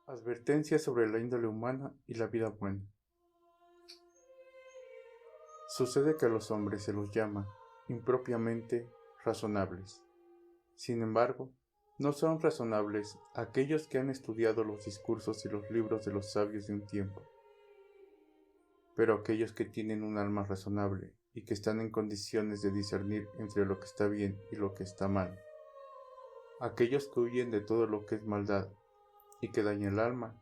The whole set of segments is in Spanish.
Advertencia sobre la índole humana y la vida buena. Sucede que a los hombres se los llama, impropiamente, razonables. Sin embargo, no son razonables aquellos que han estudiado los discursos y los libros de los sabios de un tiempo, pero aquellos que tienen un alma razonable y que están en condiciones de discernir entre lo que está bien y lo que está mal. Aquellos que huyen de todo lo que es maldad y que daña el alma,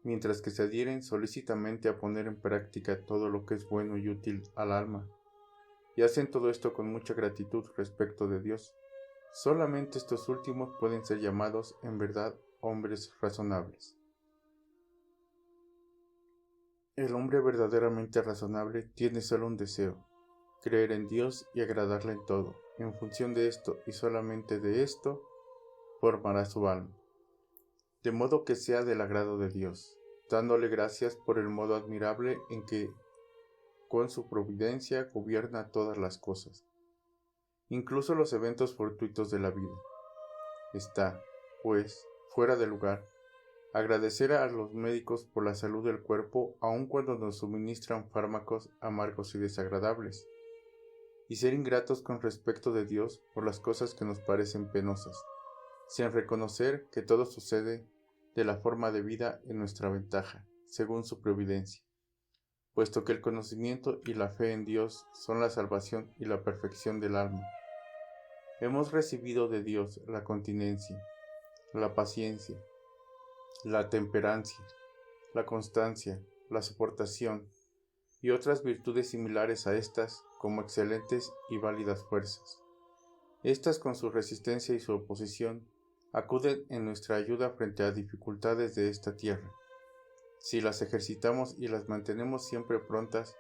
mientras que se adhieren solícitamente a poner en práctica todo lo que es bueno y útil al alma, y hacen todo esto con mucha gratitud respecto de Dios. Solamente estos últimos pueden ser llamados en verdad hombres razonables. El hombre verdaderamente razonable tiene solo un deseo: creer en Dios y agradarle en todo. En función de esto y solamente de esto, formará su alma, de modo que sea del agrado de Dios, dándole gracias por el modo admirable en que con su providencia gobierna todas las cosas, incluso los eventos fortuitos de la vida. Está, pues, fuera de lugar agradecer a los médicos por la salud del cuerpo aun cuando nos suministran fármacos amargos y desagradables, y ser ingratos con respecto de Dios por las cosas que nos parecen penosas, sin reconocer que todo sucede de la forma de vida en nuestra ventaja, según su providencia, puesto que el conocimiento y la fe en Dios son la salvación y la perfección del alma. Hemos recibido de Dios la continencia, la paciencia, la temperancia, la constancia, la soportación y otras virtudes similares a estas como excelentes y válidas fuerzas. Estas, con su resistencia y su oposición, acuden en nuestra ayuda frente a dificultades de esta tierra. Si las ejercitamos y las mantenemos siempre prontas,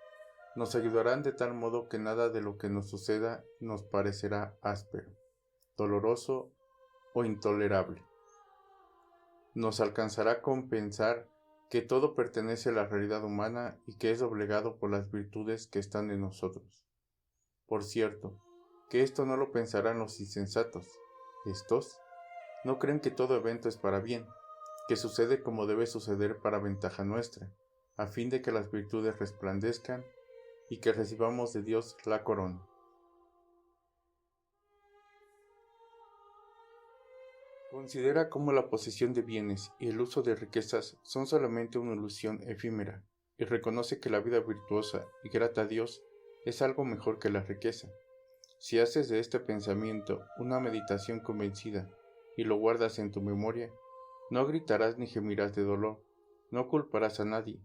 nos ayudarán de tal modo que nada de lo que nos suceda nos parecerá áspero, doloroso o intolerable. Nos alcanzará con pensar que todo pertenece a la realidad humana y que es obligado por las virtudes que están en nosotros. Por cierto, que esto no lo pensarán los insensatos. Estos no creen que todo evento es para bien, que sucede como debe suceder para ventaja nuestra, a fin de que las virtudes resplandezcan y que recibamos de Dios la corona. Considera cómo la posesión de bienes y el uso de riquezas son solamente una ilusión efímera, y reconoce que la vida virtuosa y grata a Dios es algo mejor que la riqueza. Si haces de este pensamiento una meditación convencida y lo guardas en tu memoria, no gritarás ni gemirás de dolor, no culparás a nadie,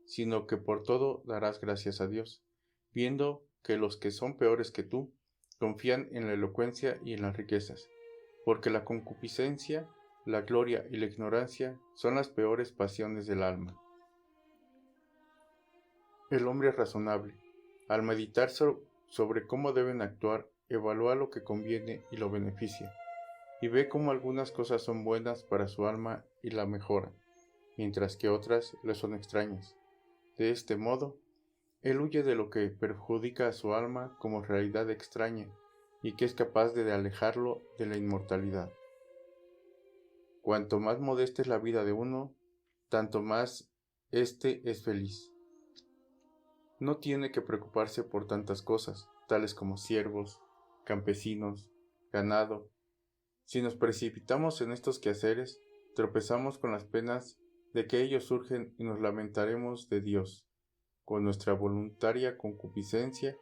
sino que por todo darás gracias a Dios, viendo que los que son peores que tú confían en la elocuencia y en las riquezas, porque la concupiscencia, la gloria y la ignorancia son las peores pasiones del alma. El hombre razonable, al meditar sobre cómo deben actuar, evalúa lo que conviene y lo beneficia, y ve cómo algunas cosas son buenas para su alma y la mejoran, mientras que otras le son extrañas. De este modo, él huye de lo que perjudica a su alma como realidad extraña y que es capaz de alejarlo de la inmortalidad. Cuanto más modesta es la vida de uno, tanto más éste es feliz. No tiene que preocuparse por tantas cosas, tales como siervos, campesinos, ganado. Si nos precipitamos en estos quehaceres, tropezamos con las penas de que ellos surgen y nos lamentaremos de Dios. Con nuestra voluntaria concupiscencia,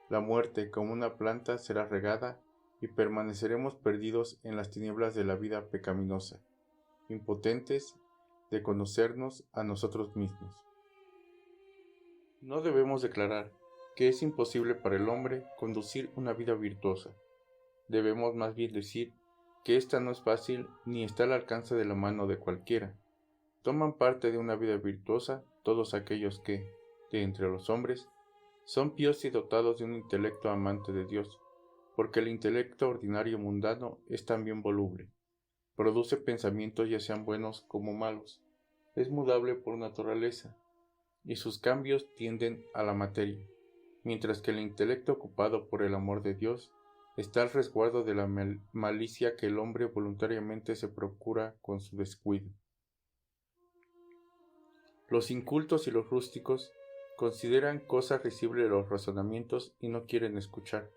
la muerte como una planta será regada y permaneceremos perdidos en las tinieblas de la vida pecaminosa, impotentes de conocernos a nosotros mismos. No debemos declarar que es imposible para el hombre conducir una vida virtuosa. Debemos más bien decir que esta no es fácil ni está al alcance de la mano de cualquiera. Toman parte de una vida virtuosa todos aquellos que, de entre los hombres, son píos y dotados de un intelecto amante de Dios, porque el intelecto ordinario mundano es también voluble, produce pensamientos ya sean buenos como malos, es mudable por naturaleza, y sus cambios tienden a la materia, mientras que el intelecto ocupado por el amor de Dios está al resguardo de la malicia que el hombre voluntariamente se procura con su descuido. Los incultos y los rústicos consideran cosa risible los razonamientos y no quieren escuchar,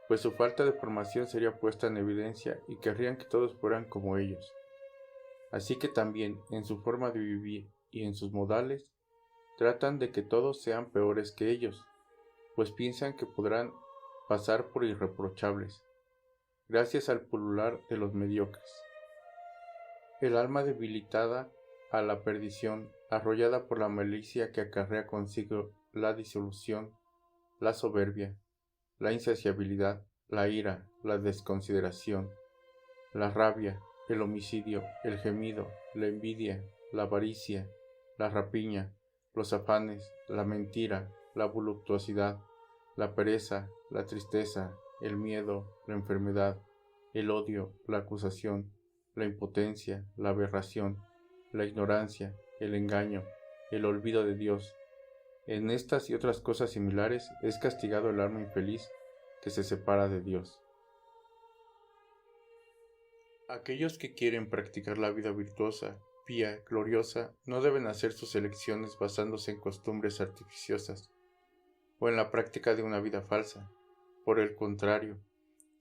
pues su falta de formación sería puesta en evidencia y querrían que todos fueran como ellos. Así que también, en su forma de vivir y en sus modales, tratan de que todos sean peores que ellos, pues piensan que podrán pasar por irreprochables, gracias al pulular de los mediocres. El alma debilitada a la perdición, arrollada por la malicia que acarrea consigo la disolución, la soberbia, la insaciabilidad, la ira, la desconsideración, la rabia, el homicidio, el gemido, la envidia, la avaricia, la rapiña, los afanes, la mentira, la voluptuosidad, la pereza, la tristeza, el miedo, la enfermedad, el odio, la acusación, la impotencia, la aberración, la ignorancia, el engaño, el olvido de Dios. En estas y otras cosas similares es castigado el alma infeliz que se separa de Dios. Aquellos que quieren practicar la vida virtuosa, pía, gloriosa, no deben hacer sus elecciones basándose en costumbres artificiosas o en la práctica de una vida falsa. Por el contrario,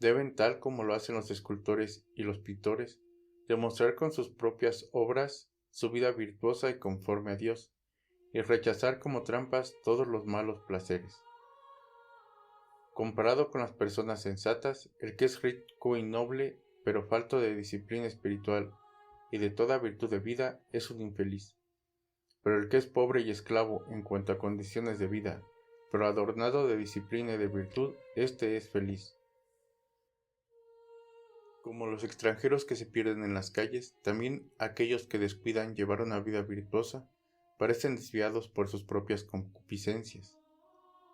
deben, tal como lo hacen los escultores y los pintores, demostrar con sus propias obras su vida virtuosa y conforme a Dios, y rechazar como trampas todos los malos placeres. Comparado con las personas sensatas, el que es rico y noble, pero falto de disciplina espiritual y de toda virtud de vida, es un infeliz. Pero el que es pobre y esclavo en cuanto a condiciones de vida, pero adornado de disciplina y de virtud, éste es feliz. Como los extranjeros que se pierden en las calles, también aquellos que descuidan llevar una vida virtuosa parecen desviados por sus propias concupiscencias.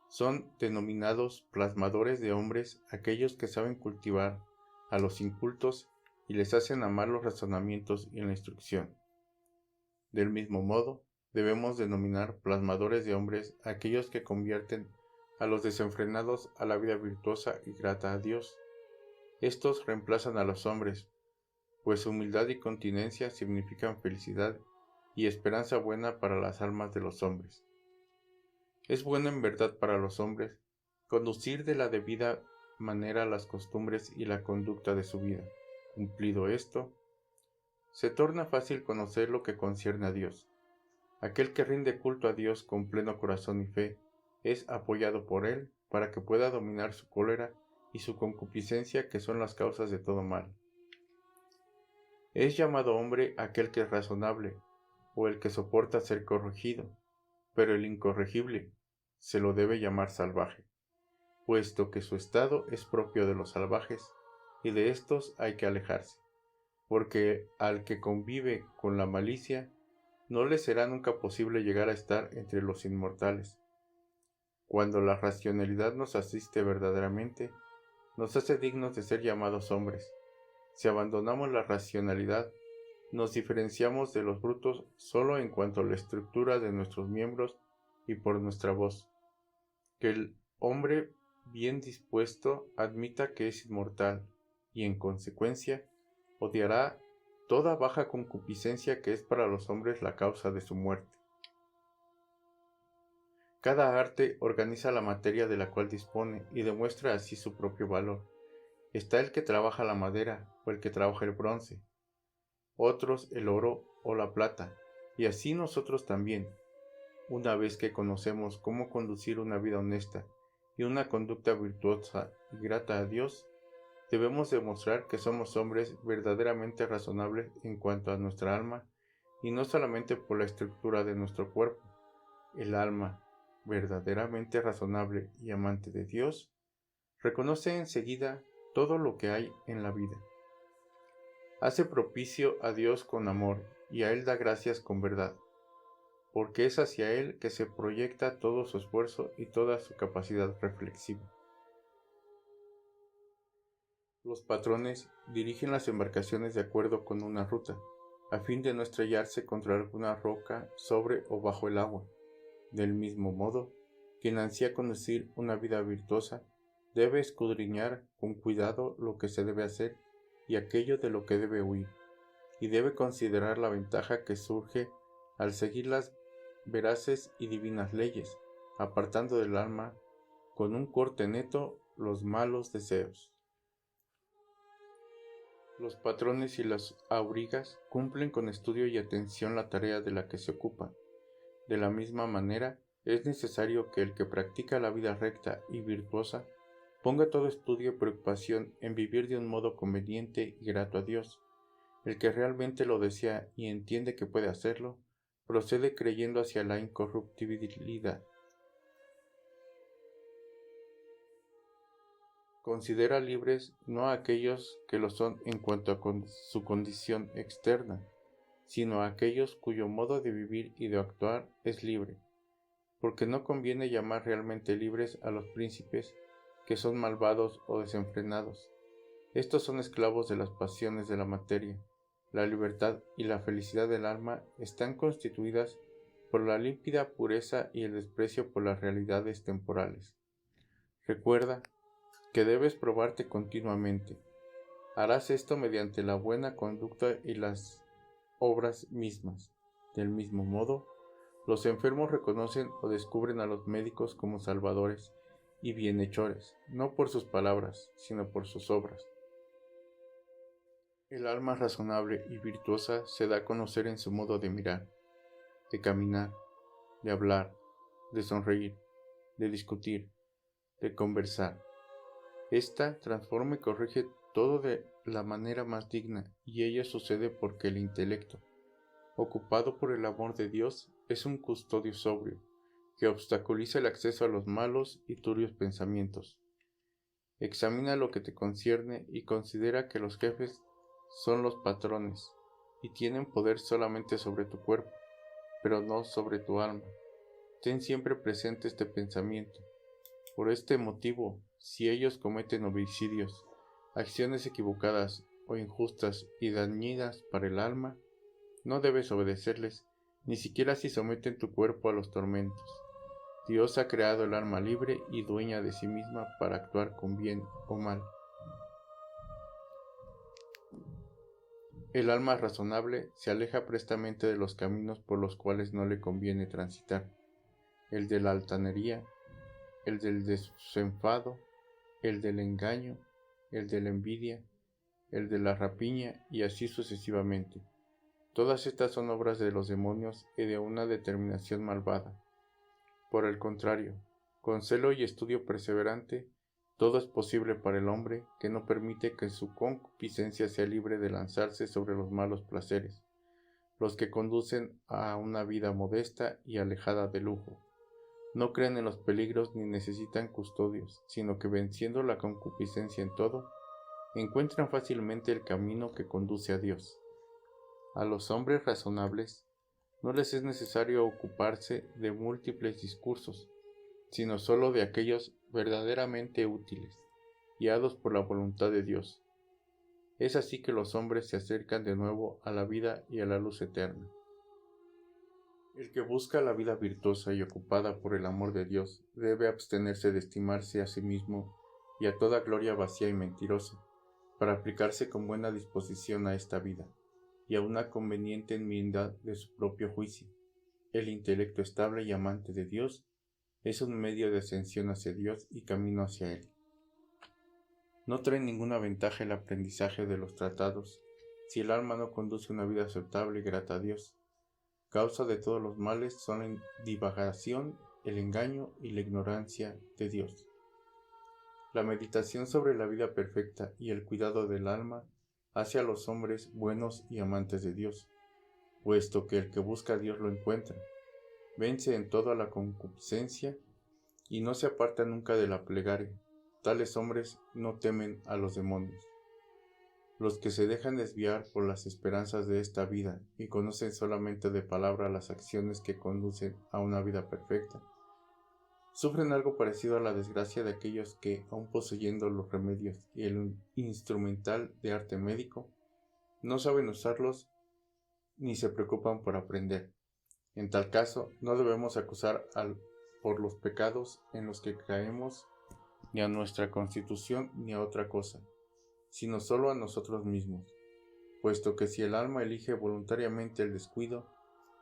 Son denominados plasmadores de hombres aquellos que saben cultivar a los incultos y les hacen amar los razonamientos y la instrucción. Del mismo modo, debemos denominar plasmadores de hombres aquellos que convierten a los desenfrenados a la vida virtuosa y grata a Dios. Estos reemplazan a los hombres, pues humildad y continencia significan felicidad y esperanza buena para las almas de los hombres. Es bueno en verdad para los hombres conducir de la debida manera las costumbres y la conducta de su vida. Cumplido esto, se torna fácil conocer lo que concierne a Dios. Aquel que rinde culto a Dios con pleno corazón y fe es apoyado por Él para que pueda dominar su cólera y su concupiscencia, que son las causas de todo mal. Es llamado hombre aquel que es razonable, o el que soporta ser corregido, pero el incorregible se lo debe llamar salvaje, puesto que su estado es propio de los salvajes, y de éstos hay que alejarse, porque al que convive con la malicia, no le será nunca posible llegar a estar entre los inmortales. Cuando la racionalidad nos asiste verdaderamente, nos hace dignos de ser llamados hombres. Si abandonamos la racionalidad, nos diferenciamos de los brutos solo en cuanto a la estructura de nuestros miembros y por nuestra voz. Que el hombre bien dispuesto admita que es inmortal y, en consecuencia, odiará toda baja concupiscencia que es para los hombres la causa de su muerte. Cada arte organiza la materia de la cual dispone y demuestra así su propio valor. Está el que trabaja la madera o el que trabaja el bronce, otros el oro o la plata, y así nosotros también. Una vez que conocemos cómo conducir una vida honesta y una conducta virtuosa y grata a Dios, debemos demostrar que somos hombres verdaderamente razonables en cuanto a nuestra alma, y no solamente por la estructura de nuestro cuerpo. El alma, verdaderamente razonable y amante de Dios, reconoce enseguida todo lo que hay en la vida. Hace propicio a Dios con amor y a Él da gracias con verdad, porque es hacia Él que se proyecta todo su esfuerzo y toda su capacidad reflexiva. Los patrones dirigen las embarcaciones de acuerdo con una ruta, a fin de no estrellarse contra alguna roca sobre o bajo el agua. Del mismo modo, quien ansía conducir una vida virtuosa debe escudriñar con cuidado lo que se debe hacer y aquello de lo que debe huir, y debe considerar la ventaja que surge al seguir las veraces y divinas leyes, apartando del alma con un corte neto los malos deseos. Los patrones y las aurigas cumplen con estudio y atención la tarea de la que se ocupan. De la misma manera, es necesario que el que practica la vida recta y virtuosa ponga todo estudio y preocupación en vivir de un modo conveniente y grato a Dios. El que realmente lo desea y entiende que puede hacerlo, procede creyendo hacia la incorruptibilidad. Considera libres no a aquellos que lo son en cuanto a su condición externa, sino a aquellos cuyo modo de vivir y de actuar es libre, porque no conviene llamar realmente libres a los príncipes que son malvados o desenfrenados. Estos son esclavos de las pasiones de la materia. La libertad y la felicidad del alma están constituidas por la límpida pureza y el desprecio por las realidades temporales. Recuerda que debes probarte continuamente. Harás esto mediante la buena conducta y las obras mismas. Del mismo modo, los enfermos reconocen o descubren a los médicos como salvadores y bienhechores, no por sus palabras, sino por sus obras. El alma razonable y virtuosa se da a conocer en su modo de mirar, de caminar, de hablar, de sonreír, de discutir, de conversar. Esta transforma y corrige todo de la manera más digna, y ello sucede porque el intelecto, ocupado por el amor de Dios, es un custodio sobrio, que obstaculiza el acceso a los malos y turbios pensamientos. Examina lo que te concierne y considera que los jefes son los patrones, y tienen poder solamente sobre tu cuerpo, pero no sobre tu alma. Ten siempre presente este pensamiento. Por este motivo, si ellos cometen homicidios, acciones equivocadas o injustas y dañinas para el alma, no debes obedecerles, ni siquiera si someten tu cuerpo a los tormentos. Dios ha creado el alma libre y dueña de sí misma para actuar con bien o mal. El alma razonable se aleja prestamente de los caminos por los cuales no le conviene transitar, el de la altanería, el del desenfado, el del engaño, el de la envidia, el de la rapiña y así sucesivamente. Todas estas son obras de los demonios y de una determinación malvada. Por el contrario, con celo y estudio perseverante, todo es posible para el hombre que no permite que su concupiscencia sea libre de lanzarse sobre los malos placeres, los que conducen a una vida modesta y alejada de lujo. No creen en los peligros ni necesitan custodios, sino que venciendo la concupiscencia en todo, encuentran fácilmente el camino que conduce a Dios. A los hombres razonables no les es necesario ocuparse de múltiples discursos, sino sólo de aquellos verdaderamente útiles, guiados por la voluntad de Dios. Es así que los hombres se acercan de nuevo a la vida y a la luz eterna. El que busca la vida virtuosa y ocupada por el amor de Dios debe abstenerse de estimarse a sí mismo y a toda gloria vacía y mentirosa, para aplicarse con buena disposición a esta vida y a una conveniente enmienda de su propio juicio. El intelecto estable y amante de Dios es un medio de ascensión hacia Dios y camino hacia Él. No trae ninguna ventaja el aprendizaje de los tratados si el alma no conduce una vida aceptable y grata a Dios. Causa de todos los males son la divagación, el engaño y la ignorancia de Dios. La meditación sobre la vida perfecta y el cuidado del alma hace a los hombres buenos y amantes de Dios, puesto que el que busca a Dios lo encuentra. Vence en todo a la concupiscencia y no se aparta nunca de la plegaria. Tales hombres no temen a los demonios. Los que se dejan desviar por las esperanzas de esta vida y conocen solamente de palabra las acciones que conducen a una vida perfecta, sufren algo parecido a la desgracia de aquellos que, aun poseyendo los remedios y el instrumental de arte médico, no saben usarlos ni se preocupan por aprender. En tal caso, no debemos acusar por los pecados en los que caemos ni a nuestra constitución ni a otra cosa, sino solo a nosotros mismos, puesto que si el alma elige voluntariamente el descuido,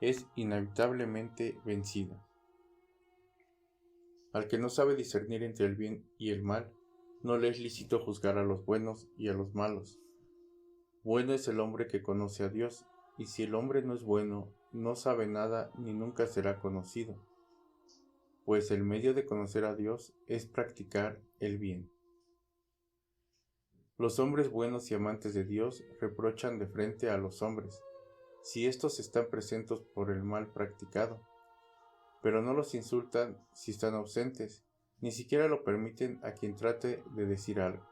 es inevitablemente vencida. Al que no sabe discernir entre el bien y el mal, no le es lícito juzgar a los buenos y a los malos. Bueno es el hombre que conoce a Dios, y si el hombre no es bueno, no sabe nada ni nunca será conocido, pues el medio de conocer a Dios es practicar el bien. Los hombres buenos y amantes de Dios reprochan de frente a los hombres, si éstos están presentes por el mal practicado, pero no los insultan si están ausentes, ni siquiera lo permiten a quien trate de decir algo.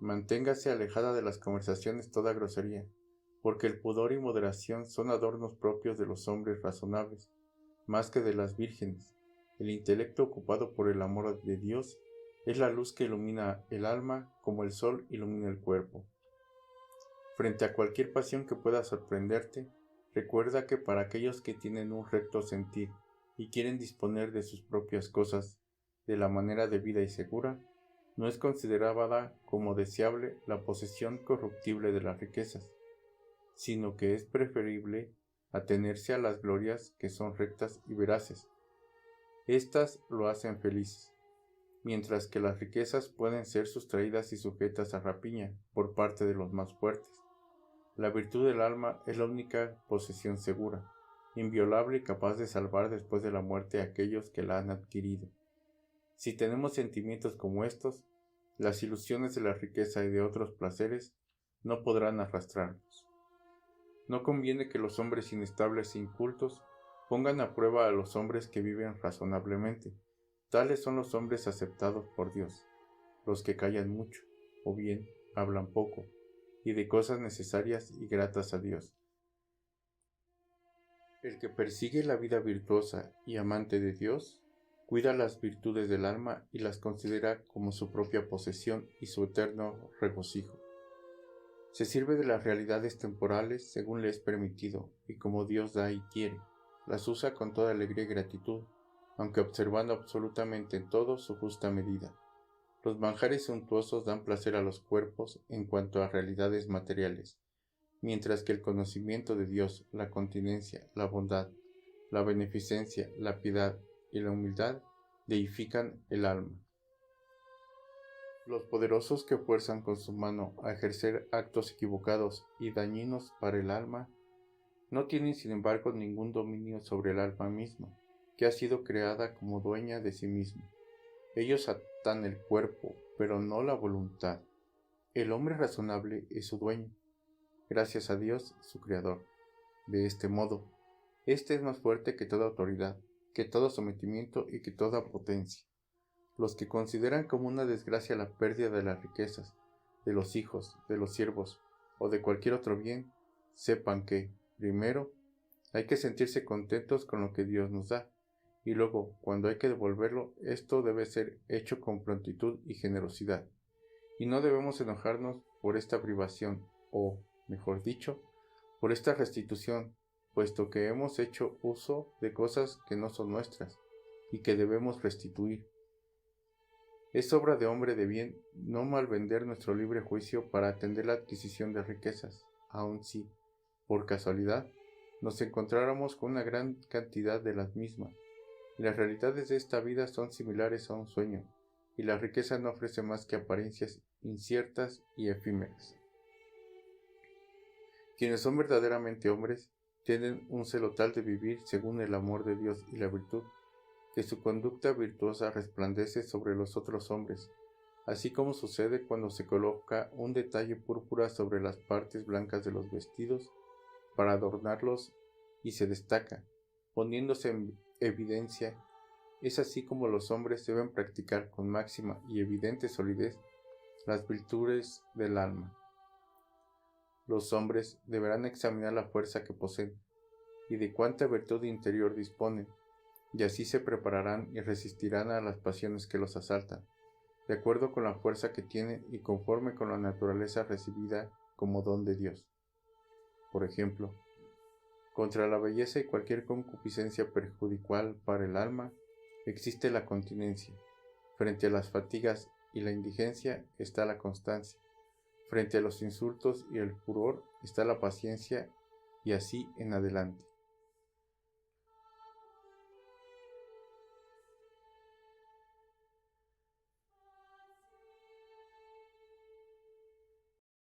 Manténgase alejada de las conversaciones toda grosería, porque el pudor y moderación son adornos propios de los hombres razonables, más que de las vírgenes. El intelecto ocupado por el amor de Dios es la luz que ilumina el alma como el sol ilumina el cuerpo. Frente a cualquier pasión que pueda sorprenderte, recuerda que para aquellos que tienen un recto sentir y quieren disponer de sus propias cosas de la manera debida y segura, no es considerada como deseable la posesión corruptible de las riquezas, sino que es preferible atenerse a las glorias que son rectas y veraces. Estas lo hacen feliz, mientras que las riquezas pueden ser sustraídas y sujetas a rapiña por parte de los más fuertes. La virtud del alma es la única posesión segura, inviolable y capaz de salvar después de la muerte a aquellos que la han adquirido. Si tenemos sentimientos como estos, las ilusiones de la riqueza y de otros placeres no podrán arrastrarnos. No conviene que los hombres inestables e incultos pongan a prueba a los hombres que viven razonablemente. Tales son los hombres aceptados por Dios, los que callan mucho, o bien hablan poco, y de cosas necesarias y gratas a Dios. El que persigue la vida virtuosa y amante de Dios, cuida las virtudes del alma y las considera como su propia posesión y su eterno regocijo. Se sirve de las realidades temporales según le es permitido, y como Dios da y quiere, las usa con toda alegría y gratitud, aunque observando absolutamente en todo su justa medida. Los manjares suntuosos dan placer a los cuerpos en cuanto a realidades materiales, mientras que el conocimiento de Dios, la continencia, la bondad, la beneficencia, la piedad y la humildad deifican el alma. Los poderosos que fuerzan con su mano a ejercer actos equivocados y dañinos para el alma, no tienen sin embargo ningún dominio sobre el alma misma, que ha sido creada como dueña de sí misma. Ellos atan el cuerpo, pero no la voluntad. El hombre razonable es su dueño, gracias a Dios, su creador. De este modo, este es más fuerte que toda autoridad, que todo sometimiento y que toda potencia. Los que consideran como una desgracia la pérdida de las riquezas, de los hijos, de los siervos o de cualquier otro bien, sepan que, primero, hay que sentirse contentos con lo que Dios nos da, y luego, cuando hay que devolverlo, esto debe ser hecho con prontitud y generosidad, y no debemos enojarnos por esta privación, o, mejor dicho, por esta restitución, puesto que hemos hecho uso de cosas que no son nuestras, y que debemos restituir. Es obra de hombre de bien no malvender nuestro libre juicio para atender la adquisición de riquezas, aun si, por casualidad, nos encontráramos con una gran cantidad de las mismas. Las realidades de esta vida son similares a un sueño, y la riqueza no ofrece más que apariencias inciertas y efímeras. Quienes son verdaderamente hombres tienen un celo tal de vivir según el amor de Dios y la virtud, que su conducta virtuosa resplandece sobre los otros hombres, así como sucede cuando se coloca un detalle púrpura sobre las partes blancas de los vestidos para adornarlos y se destaca, poniéndose en evidencia. Es así como los hombres deben practicar con máxima y evidente solidez las virtudes del alma. Los hombres deberán examinar la fuerza que poseen y de cuánta virtud interior disponen, y así se prepararán y resistirán a las pasiones que los asaltan, de acuerdo con la fuerza que tienen y conforme con la naturaleza recibida como don de Dios. Por ejemplo, contra la belleza y cualquier concupiscencia perjudicial para el alma, existe la continencia. Frente a las fatigas y la indigencia está la constancia. Frente a los insultos y el furor está la paciencia, y así en adelante.